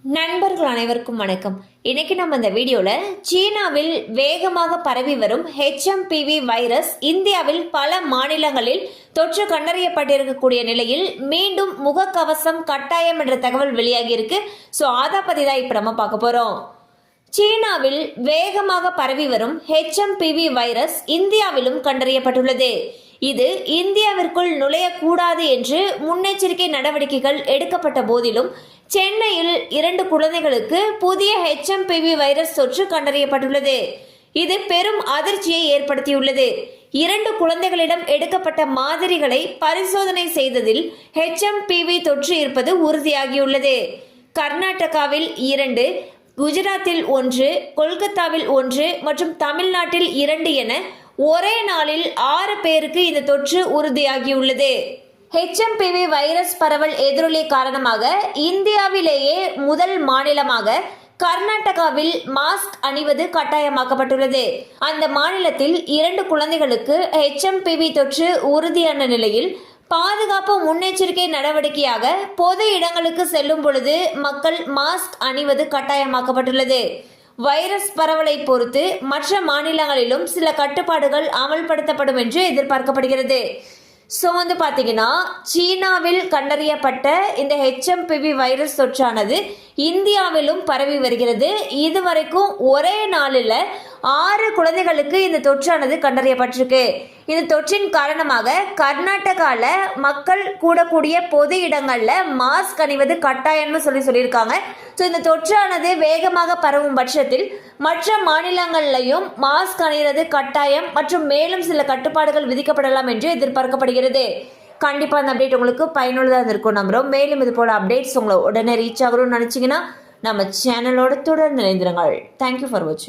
நண்பர்கள் அனைவருக்கும் வணக்கம். இன்னைக்கு நம்ம இந்த வீடியோல சீனாவில் வேகமாக பரவி வரும் HMPV வைரஸ் இந்தியாவில் பல மாநிலங்களில் தொற்று கண்டறியப்பட்டிருக்கக்கூடிய நிலையில் மீண்டும் முகக்கவசம் கட்டாயம் என்ற தகவல் வெளியாகி இருக்கு. ஸோ அதை பத்தி தான் இப்ப நம்ம பார்க்க போறோம். சீனாவில் வேகமாக பரவி வரும் HMPV வைரஸ் இந்தியாவிலும் கண்டறியப்பட்டுள்ளது. இது இந்தியாவிற்குள் நுழையக்கூடாது என்று முன்னெச்சரிக்கை நடவடிக்கைகள் எடுக்கப்பட்ட போதிலும் சென்னையில் 2 குழந்தைகளுக்கு புதிய HMPV வைரஸ் தொற்று கண்டறியப்பட்டுள்ளது. இது பெரும் அதிர்ச்சியை ஏற்படுத்தியுள்ளது. 2 குழந்தைகளிடம் எடுக்கப்பட்ட மாதிரிகளை பரிசோதனை செய்ததில் HMPV தொற்று இருப்பது உறுதியாகியுள்ளது. கர்நாடகாவில் 2, குஜராத்தில் 1, கொல்கத்தாவில் 1 மற்றும் தமிழ்நாட்டில் 2 என ஒரே நாளில் 6 பேருக்கு இந்த தொற்று உறுதியாகியுள்ளது. HMPV வைரஸ் பரவல் எதிரொலி காரணமாக இந்தியாவிலேயே முதல் மாநிலமாக கர்நாடகாவில் மாஸ்க் அணிவது கட்டாயமாக்கப்பட்டுள்ளது. அந்த மாநிலத்தில் 2 குழந்தைகளுக்கு HMPV தொற்று உறுதியான நிலையில் பாதுகாப்பு முன்னெச்சரிக்கை நடவடிக்கையாக பொது இடங்களுக்கு செல்லும் பொழுது மக்கள் மாஸ்க் அணிவது கட்டாயமாக்கப்பட்டுள்ளது. வைரஸ் பரவலை பொறுத்து மற்ற மாநிலங்களிலும் சில கட்டுப்பாடுகள் அமல்படுத்தப்படும் என்று எதிர்பார்க்கப்படுகிறது. ஸோ பார்த்தீங்கன்னா சீனாவில் கண்டறியப்பட்ட இந்த HMPV வைரஸ் தொற்றானது இந்தியாவிலும் பரவி வருகிறது. இதுவரைக்கும் ஒரே நாளில் 6 குழந்தைகளுக்கு இந்த தொற்றானது கண்டறியப்பட்டிருக்கு. இந்த தொற்றின் காரணமாக கர்நாடகாவில் மக்கள் கூடக்கூடிய பொது இடங்களில் மாஸ்க் அணிவது கட்டாயம்னு சொல்லியிருக்காங்க. ஸோ இந்த தொற்றானது வேகமாக பரவும் பட்சத்தில் மற்ற மாநிலங்களிலையும் மாஸ்க் அணிவது கட்டாயம் மற்றும் மேலும் சில கட்டுப்பாடுகள் விதிக்கப்படலாம் என்று எதிர்பார்க்கப்படுகிறது. கண்டிப்பாக அந்த அப்டேட் உங்களுக்கு பயனுள்ளதாக இருக்கும் நம்புகிறோம். மேலும் இது போல அப்டேட்ஸ் உங்களை உடனே ரீச் ஆகணும்னு நினச்சிங்கன்னா நம்ம சேனலோட தொடர்ந்து இணைந்திருங்கள். தேங்க்யூ ஃபார் வாட்சிங்.